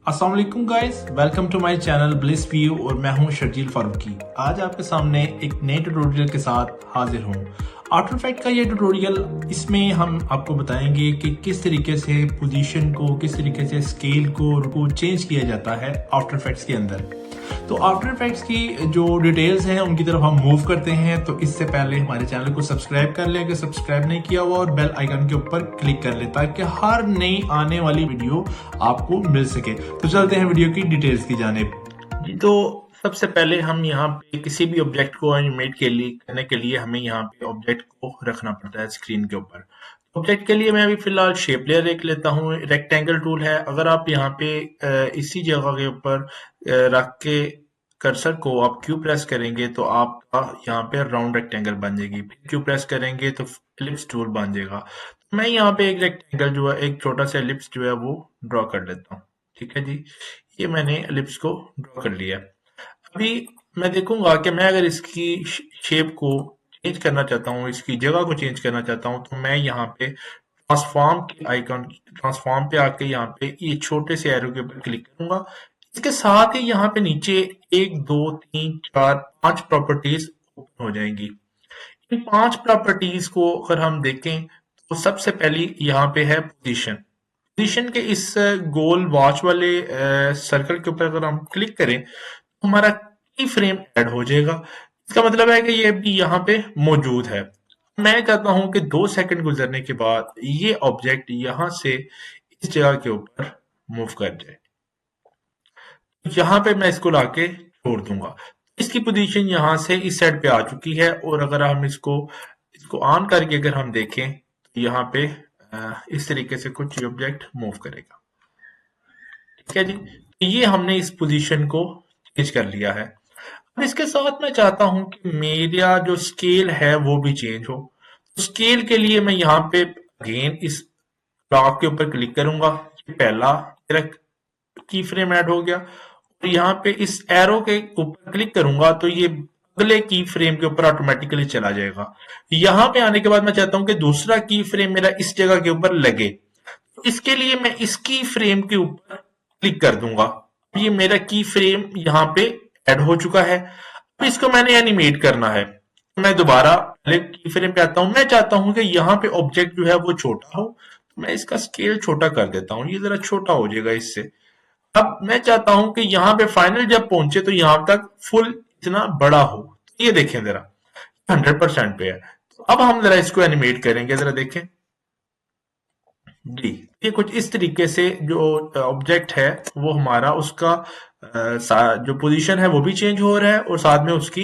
अस्सलाम वालेकुम guys, welcome to my channel bliss view और मैं हूं शर्जील फारूकी। आज आपके सामने एक नए ट्यूटोरियल के साथ हाजिर हूं। आफ्टर इफेक्ट का ये ट्यूटोरियल, इसमें हम आपको बताएंगे कि किस तरीके से पोजीशन को, किस तरीके से स्केल को चेंज किया जाता है आफ्टर इफेक्ट्स के अंदर। तो आफ्टर इफेक्ट्स की जो डिटेल्स हैं उनकी तरफ हम मूव करते हैं। तो इससे पहले हमारे चैनल को सब्सक्राइब कर ले अगर सब्सक्राइब नहीं किया हुआ, और बेल आइकन के ऊपर क्लिक कर ले ताकि हर नई आने वाली वीडियो आपको मिल सके। तो चलते हैं वीडियो की डिटेल्स की जानिब। जी, तो सबसे पहले हम यहाँ पे किसी भी ऑब्जेक्ट को एनिमेट करने के लिए हमें यहाँ पे ऑब्जेक्ट को रखना पड़ता है स्क्रीन के ऊपर। ऑब्जेक्ट के लिए मैं अभी फिलहाल शेप लेयर एक लेता हूँ। रेक्टेंगल टूल है, अगर आप यहाँ पे इसी जगह के ऊपर रख के कर्सर को आप क्यू प्रेस करेंगे तो आपका यहाँ पे राउंड रेक्टेंगल बन जाएगी। क्यू प्रेस करेंगे तो एलिप्स टूल बन जाएगा। मैं यहाँ पे एक रेक्टेंगल जो है, एक छोटा सा एलिप्स जो है वो ड्रॉ कर लेता हूँ। ठीक है जी, ये मैंने एलिप्स को ड्रॉ कर लिया। अभी मैं देखूंगा कि मैं अगर इसकी शेप को चेंज करना चाहता हूँ, इसकी जगह को चेंज करना चाहता हूँ, तो मैं यहाँ पे ट्रांसफॉर्म पे आके यहाँ पे ये छोटे से एरो के ऊपर क्लिक करूंगा। इसके साथ ही यहाँ पे नीचे 1 2 3 4 5 प्रॉपर्टीज ओपन हो जाएंगी। इन 5 प्रॉपर्टीज को अगर हम देखें तो सबसे पहली यहाँ पे है पोजीशन के इस गोल वॉच वाले सर्कल के ऊपर अगर हम क्लिक करें तो हमारा की फ्रेम ऐड हो जाएगा। इसका मतलब है कि ये भी यहाँ पे मौजूद है। मैं चाहता हूं कि 2 सेकंड गुजरने के बाद ये ऑब्जेक्ट यहां से इस जगह के ऊपर मूव कर जाए। यहाँ पे मैं इसको लाके छोड़ दूंगा। इसकी पोजीशन यहाँ से इस साइड पे आ चुकी है, और अगर हम इसको ऑन करके अगर हम देखें तो यहाँ पे इस तरीके से कुछ ऑब्जेक्ट मूव करेगा। ठीक है जी, ये हमने इस पोजीशन को चेंज कर लिया है। अब इसके साथ मैं चाहता हूं कि मेरा जो स्केल है वो भी चेंज हो। तो स्केल के लिए मैं यहाँ पे अगेन इस ब्लॉक के ऊपर क्लिक करूंगा। पहला मेरा की फ्रेम ऐड हो गया, और यहाँ पे इस एरो के ऊपर क्लिक करूंगा तो ये अगले की फ्रेम के ऊपर ऑटोमेटिकली चला जाएगा। यहाँ पे आने के बाद मैं चाहता हूं कि दूसरा की फ्रेम मेरा इस जगह के ऊपर लगे। तो इसके लिए मैं इस की फ्रेम के ऊपर क्लिक कर दूंगा। ये मेरा की फ्रेम यहाँ पे ऐड हो चुका है। अब इसको मैंने एनिमेट करना है। मैं दोबारा पहले की फ्रेम पे आता हूं। मैं चाहता हूं कि यहाँ पे ऑब्जेक्ट जो है वो छोटा हो, तो मैं इसका स्केल छोटा कर देता हूँ। ये जरा छोटा हो जाएगा इससे। अब मैं चाहता हूं कि यहाँ पे फाइनल जब पहुंचे तो यहां तक फुल इतना बड़ा हो। ये देखें जरा, 100% पे है। तो अब हम जरा इसको एनिमेट करेंगे, जरा देखें जी। ये कुछ इस तरीके से जो ऑब्जेक्ट है वो हमारा, उसका जो पोजीशन है वो भी चेंज हो रहा है, और साथ में उसकी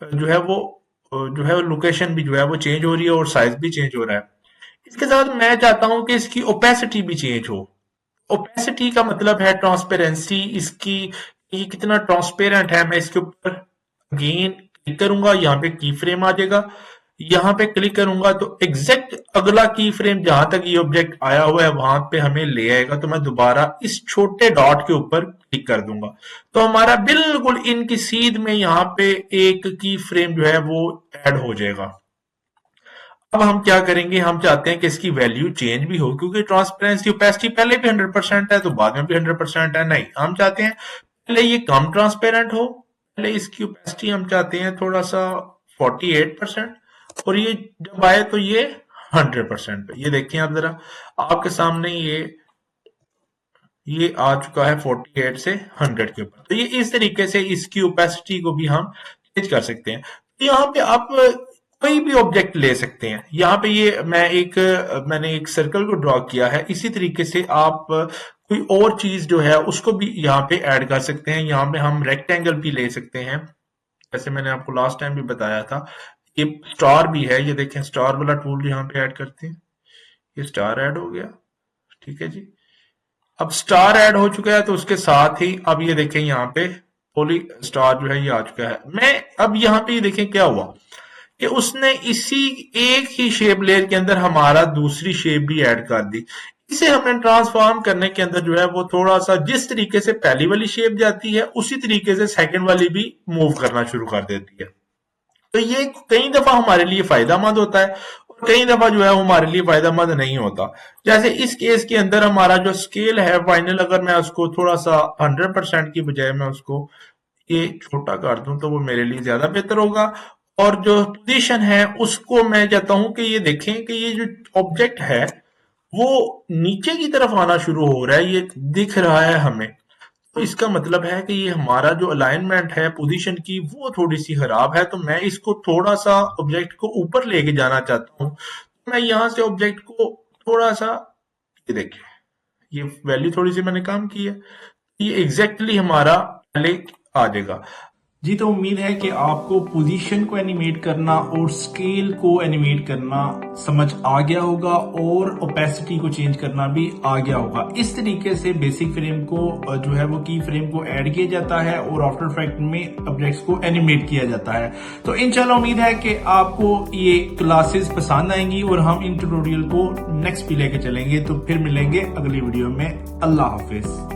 जो है वो लोकेशन भी जो है वो चेंज हो रही है, और साइज भी चेंज हो रहा है। इसके साथ मैं चाहता हूं कि इसकी ओपेसिटी भी चेंज हो। ओपेसिटी का मतलब है ट्रांसपेरेंसी, इसकी ये कितना ट्रांसपेरेंट है। मैं इसके ऊपर अगेन क्लिक करूंगा, यहाँ पे की फ्रेम आ जाएगा। यहाँ पे क्लिक करूंगा तो एग्जैक्ट अगला की फ्रेम जहां तक ये ऑब्जेक्ट आया हुआ है वहां पे हमें ले आएगा। तो मैं दोबारा इस छोटे डॉट के ऊपर क्लिक कर दूंगा तो हमारा बिल्कुल इनकी सीध में यहाँ पे एक की फ्रेम जो है वो ऐड हो जाएगा। अब हम क्या करेंगे, हम चाहते हैं कि इसकी वैल्यू चेंज भी हो, क्योंकि ट्रांसपेरेंसी ओपेसिटी पहले भी 100% है तो बाद में भी 100% है। नहीं, हम चाहते हैं पहले ये कम ट्रांसपेरेंट हो। पहले इसकी ओपेसिटी हम चाहते हैं थोड़ा सा 48%, और ये जब आए तो ये 100% पे। ये देखिए आप जरा, आपके सामने ये आ चुका है 48 से 100 के ऊपर। तो ये इस तरीके से इसकी ओपेसिटी को भी हम चेंज कर सकते हैं। तो यहाँ पे आप कोई भी ऑब्जेक्ट ले सकते हैं। यहाँ पे ये मैंने एक सर्कल को ड्रॉ किया है। इसी तरीके से आप कोई और चीज जो है उसको भी यहाँ पे ऐड कर सकते हैं। यहाँ पे हम रेक्टेंगल भी ले सकते हैं, जैसे मैंने आपको लास्ट टाइम भी बताया था। ये स्टार भी है, ये देखें स्टार वाला टूल यहाँ पे ऐड करते हैं। ये स्टार ऐड हो गया। ठीक है जी, अब स्टार ऐड हो चुका है तो उसके साथ ही अब ये देखें यहाँ पे पोली स्टार जो है ये आ चुका है। मैं अब यहाँ पे ये देखें क्या हुआ कि उसने इसी एक ही शेप लेयर के अंदर हमारा दूसरी शेप भी ऐड कर दी। इसे हमने ट्रांसफॉर्म करने के अंदर जो है वो थोड़ा सा जिस तरीके से पहली वाली शेप जाती है उसी तरीके से सेकंड वाली भी मूव करना शुरू कर देती है। तो ये कई दफा हमारे लिए फायदेमंद होता है, कई दफा जो है वो हमारे लिए फायदेमंद नहीं होता। जैसे इस केस के अंदर हमारा जो स्केल है फाइनल, अगर मैं उसको थोड़ा सा 100% की बजाय मैं उसको ये छोटा कर दूं तो वो मेरे लिए ज्यादा बेहतर होगा। और जो पोजीशन है उसको मैं चाहता हूं कि ये देखें कि ये जो ऑब्जेक्ट है वो नीचे की तरफ आना शुरू हो रहा है, ये दिख रहा है हमें। तो इसका मतलब है कि ये हमारा जो अलाइनमेंट है पोजीशन की वो थोड़ी सी खराब है। तो मैं इसको थोड़ा सा ऑब्जेक्ट को ऊपर लेके जाना चाहता हूँ। तो मैं यहाँ से ऑब्जेक्ट को थोड़ा सा, ये देखिए ये वैल्यू थोड़ी सी मैंने कम की है, ये एग्जैक्टली हमारा पहले आ जाएगा। जी, तो उम्मीद है कि आपको पोजीशन को एनिमेट करना और स्केल को एनिमेट करना समझ आ गया होगा और ओपेसिटी को चेंज करना भी आ गया होगा। इस तरीके से बेसिक फ्रेम को जो है वो की फ्रेम को ऐड किया जाता है और आफ्टर इफेक्ट में ऑब्जेक्ट्स को एनिमेट किया जाता है। तो इंशाल्लाह उम्मीद है कि आपको ये क्लासेस पसंद आएंगी और हम इन ट्यूटोरियल को नेक्स्ट भी लेके चलेंगे। तो फिर मिलेंगे अगली वीडियो में। अल्लाह हाफिज।